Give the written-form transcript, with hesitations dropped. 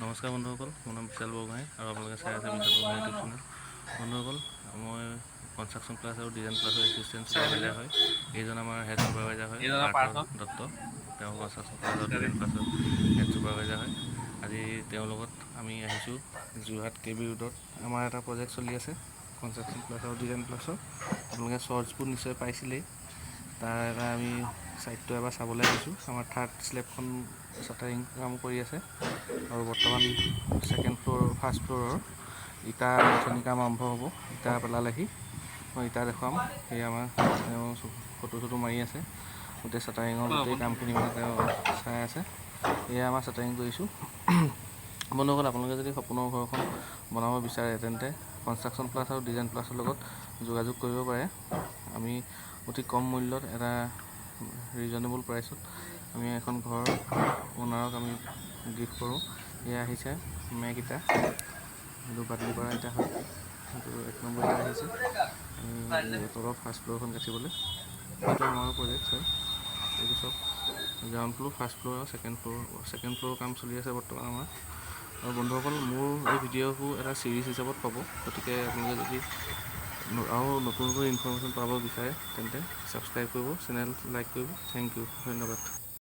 নমস্কাৰ বন্ধুসকল, মোৰ নাম বিশাল বৰগোহাঁই আৰু আপোনালোকে চাই আছে বিশাল বৰগোহাঁই ইউটিউব চেনেল। বন্ধুসকল, মই কনষ্ট্ৰাকশ্যন ক্লাছ আৰু ডিজাইন ক্লাছৰ এছিষ্টেণ্ট ছুপাৰভাইজাৰ হয়। এইজন আমাৰ হেড ছুপাৰভাইজাৰ হয় পাৰ্থ দত্ত। তেওঁ কনষ্ট্ৰাকশ্যন ক্লাছ আৰু ডিজাইন ক্লাছৰ হেড ছুপাৰভাইজাৰ হয়। আজি তেওঁৰ লগত আমি আহিছোঁ যোৰহাট KB ৰোডত। আমাৰ এটা প্ৰজেক্ট চলি আছে কনষ্ট্ৰাকশ্যন ক্লাছ আৰু ডিজাইন ক্লাছৰ। আপোনালোকে শ্বৰ্টছবোৰ নিশ্চয় পাইছিলেই। তাৰ এটা আমি ছাইডটো এবাৰ চাবলৈ আহিছোঁ। আমাৰ থাৰ্ড শ্লেবখন চাটাৰিং কাম কৰি আছে আৰু বৰ্তমান ফাৰ্ষ্ট ফ্ল'ৰৰ ইটা গাঁথনি কাম আৰম্ভ হ'ব। ইটা পেলালেহি, মই ইটা দেখুৱাম। সেয়া আমাৰ তেওঁ ফটো চটো মাৰি আছে। গোটেই চাটাৰিঙৰ গোটেই কামখিনি মানে তেওঁ চাই আছে। এয়া আমাৰ চাটাৰিং কৰিছোঁ। বন্ধুসকল, আপোনালোকে যদি সপোনৰ ঘৰখন বনাব বিচাৰে তেন্তে কনষ্ট্ৰাকশ্যন প্লাছ আৰু ডিজাইন প্লাছৰ লগত যোগাযোগ কৰিব পাৰে। আমি অতি কম মূল্যত এটা ৰিজনেবল প্ৰাইচত আমি এখন ঘৰ অ'নাৰক আমি গিফ্ট কৰোঁ। এয়া আহিছে মেক ইটা, সেইটো বাদলি পৰা ইটা হয়, সেইটো 1 নম্বৰ ইটা আহিছে তলৰ ফাৰ্ষ্ট ফ্ল'ৰখন গাঁঠিবলৈ। সেইটো আমাৰ প্ৰজেক্ট হয়। এইটো চব গ্ৰাউণ্ড ফ্ল'ৰ, ফাৰ্ষ্ট ফ্ল'ৰ আৰু ছেকেণ্ড ফ্ল'ৰৰ কাম চলি আছে বৰ্তমান আমাৰ। আৰু বন্ধুসকল, মোৰ এই ভিডিঅ'বোৰ এটা ছিৰিজ হিচাপত পাব, গতিকে আপোনালোকে যদি আৰু নতুন নতুন ইনফৰ্মেশ্যন পাব বিচাৰে তেন্তে ছাবস্ক্ৰাইব কৰিব, চেনেল লাইক কৰিব। থেংক ইউ, ধন্যবাদ।